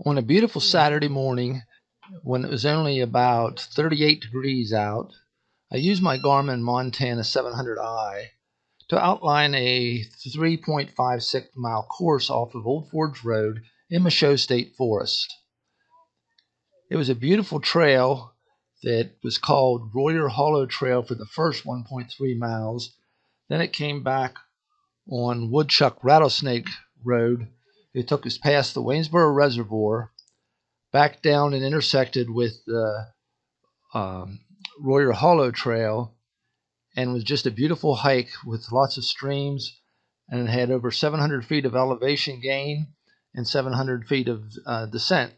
On a beautiful Saturday morning, when it was only about 38 degrees out, I used my Garmin Montana 700i to outline a 3.56-mile course off of Old Forge Road in Michaux State Forest. It was a beautiful trail that was called Royer Hollow Trail for the first 1.3 miles. Then it came back on Woodchuck-Rattlesnake Road. It took us past the Waynesboro Reservoir, back down and intersected with the Royer Hollow Trail, and was just a beautiful hike with lots of streams, and it had over 700 feet of elevation gain and 700 feet of descent.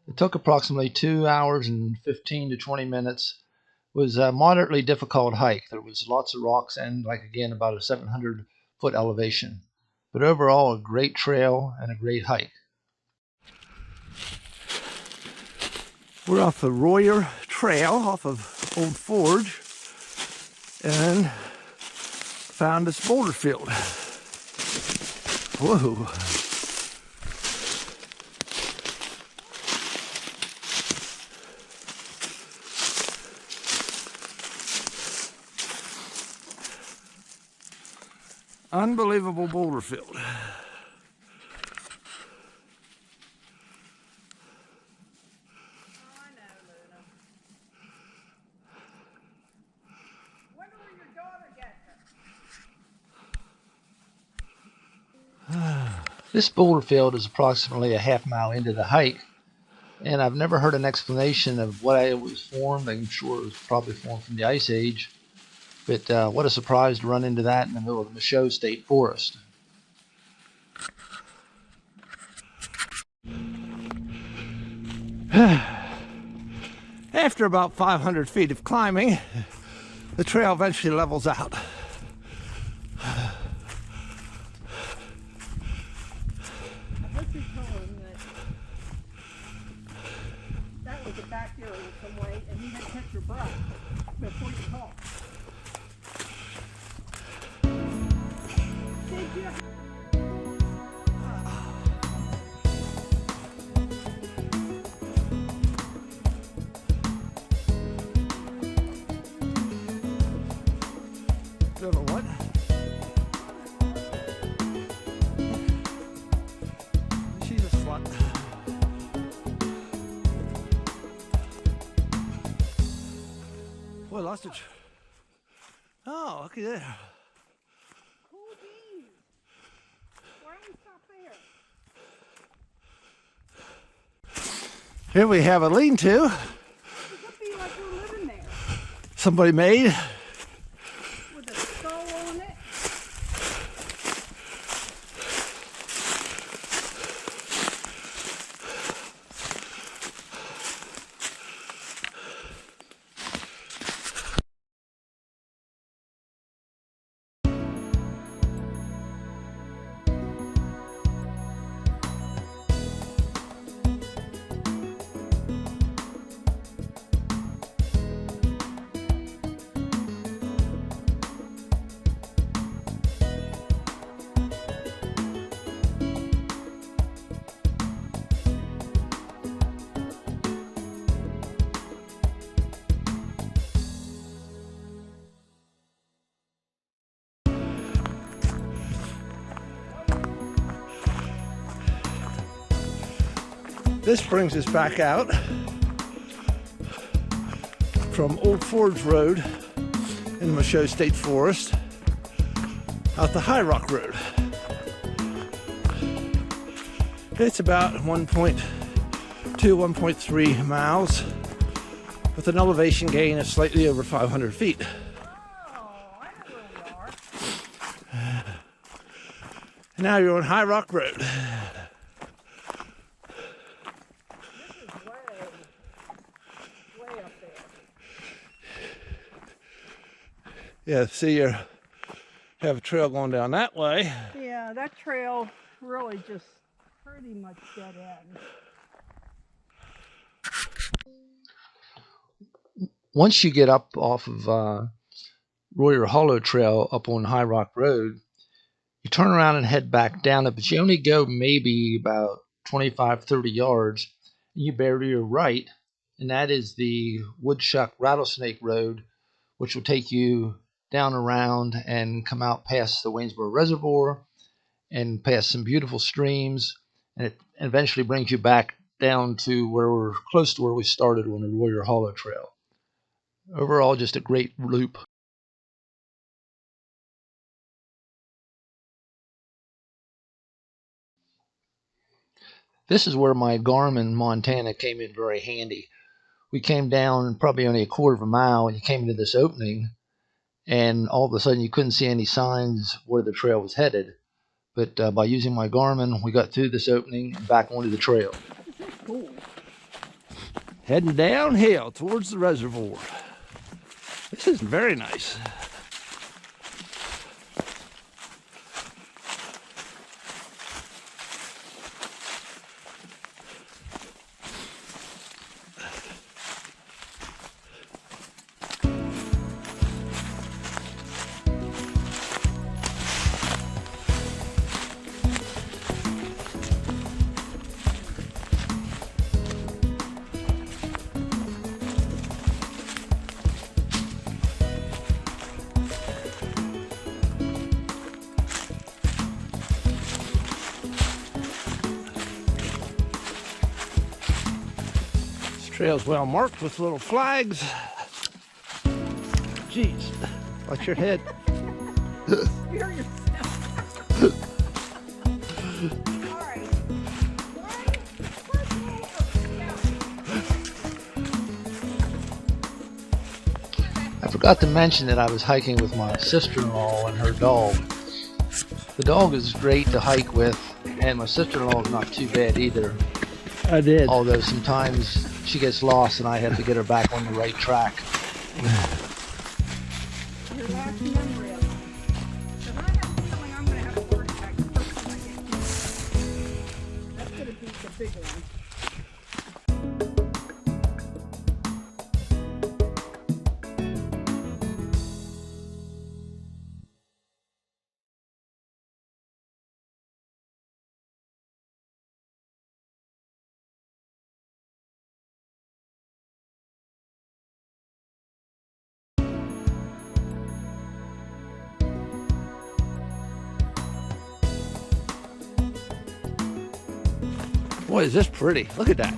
It took approximately 2 hours and 15 to 20 minutes. It was a moderately difficult hike. There was lots of rocks and, again, about a 700-foot elevation. But overall, a great trail and a great hike. We're off the Royer Trail off of Old Forge and found this boulder field. Whoa. Unbelievable boulder field. This boulder field is approximately a half mile into the hike, and I've never heard an explanation of why it was formed. I'm sure it was probably formed from the Ice Age, but what a surprise to run into that in the middle of the Michaux State Forest. After about 500 feet of climbing, the trail eventually levels out. That was a back area some way, and you had to catch your breath before you talk. Did you? What? She's a slut. Boy, lost it. Oh, look at there. Cool beans. Why don't we stop there? Here we have a lean-to. It could be like we're living there. Somebody made. With a skull on it. This brings us back out from Old Forge Road in Michaux State Forest out the High Rock Road. It's about 1.2, 1.3 miles with an elevation gain of slightly over 500 feet. Oh, I know where we are. Now you're on High Rock Road. This is way up there. Yeah, see, you have a trail going down that way. Yeah, that trail really just pretty much dead end. Once you get up off of Royer Hollow Trail up on High Rock Road, you turn around and head back down it, but you only go maybe about 25, 30 yards. And you bear to your right, and that is the Woodchuck-Rattlesnake Road, which will take you down around and come out past the Waynesboro Reservoir and past some beautiful streams, and it eventually brings you back down to where we're close to where we started on the Warrior Hollow Trail. Overall, just a great loop. This is where my Garmin Montana came in very handy. We came down probably only a quarter of a mile, and you came into this opening, and all of a sudden you couldn't see any signs where the trail was headed. But by using my Garmin, we got through this opening and back onto the trail. Cool. Heading downhill towards the reservoir. This is very nice. Trail's well marked with little flags. Jeez, watch your head. Hear yourself. All right. I forgot to mention that I was hiking with my sister-in-law and her dog. The dog is great to hike with, and my sister-in-law is not too bad either. I did. Although sometimes she gets lost and I have to get her back on the right track. Your last memory of mine. Because I have a feeling I'm going to have a heart attack the first time I get here. That's going to be the big one. Boy, is this pretty. Look at that.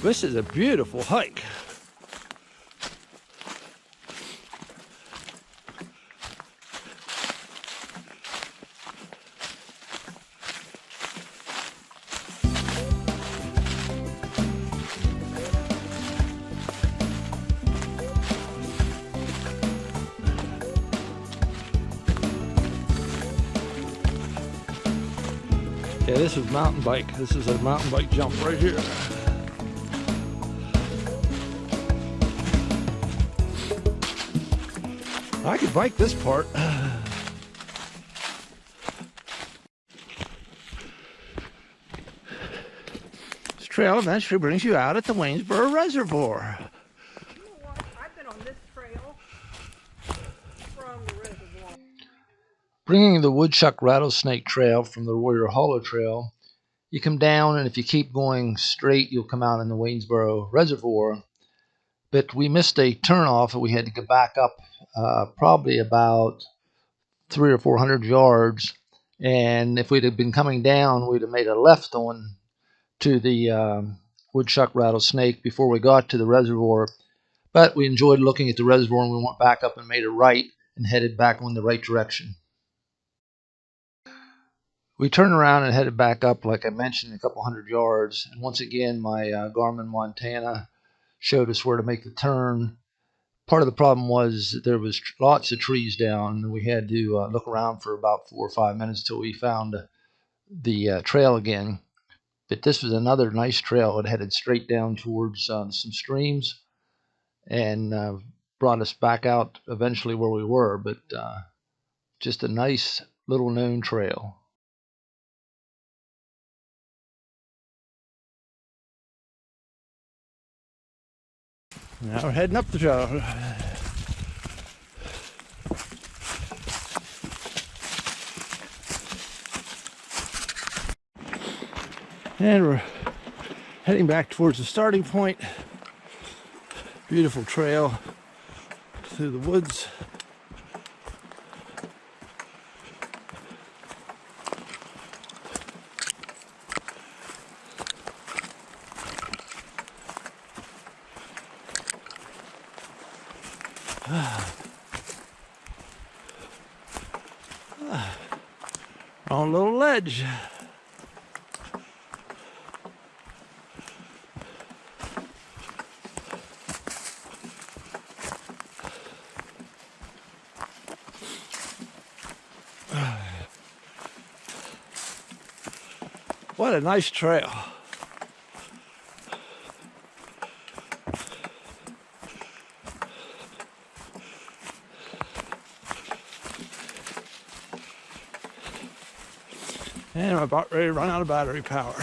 This is a beautiful hike. Yeah, this is mountain bike. This is a mountain bike jump right here. I could bike this part. This trail eventually brings you out at the Waynesboro Reservoir. You know what? I've been on this trail from the reservoir. Bringing the Woodchuck-Rattlesnake Trail from the Warrior Hollow Trail, you come down, and if you keep going straight, you'll come out in the Waynesboro Reservoir. But we missed a turnoff, and we had to go back up probably about 300 or 400 yards. And if we'd have been coming down, we'd have made a left on to the Woodchuck-Rattlesnake before we got to the reservoir. But we enjoyed looking at the reservoir, and we went back up and made a right and headed back in the right direction. We turned around and headed back up, like I mentioned, a couple hundred yards. And once again, my Garmin Montana showed us where to make the turn. Part of the problem was that there was lots of trees down, and we had to look around for about 4 or 5 minutes till we found the trail again. But this was another nice trail. It headed straight down towards some streams and brought us back out eventually where we were. But just a nice little known trail. Now we're heading up the trail. And we're heading back towards the starting point. Beautiful trail through the woods. On a little ledge. What a nice trail. And I'm about ready to run out of battery power.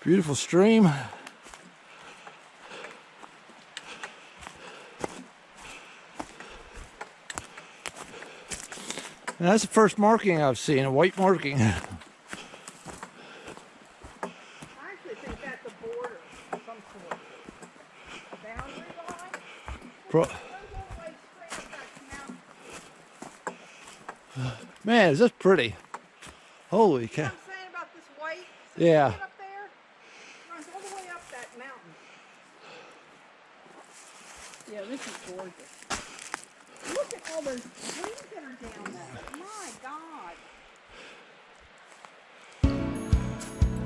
Beautiful stream. And that's the first marking I've seen, a white marking. I actually think that's a border of some sort. A boundary line. Pro It goes all the way straight up that mountain. Man, is this pretty. Holy You know cow. what I'm saying about this white? Yeah. Up there? It runs all the way up that mountain. Yeah, this is gorgeous. Look at all those trees that are down there. My God.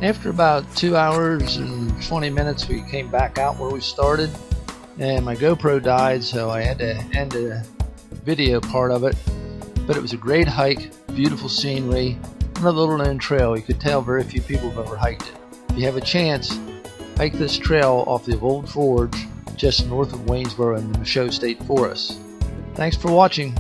After about 2 hours and 20 minutes, we came back out where we started, and my GoPro died, so I had to end the video part of it. But it was a great hike, beautiful scenery, and a little known trail. You could tell very few people have ever hiked it. If you have a chance, hike this trail off the Old Forge just north of Waynesboro in the Michaux State Forest. Thanks for watching.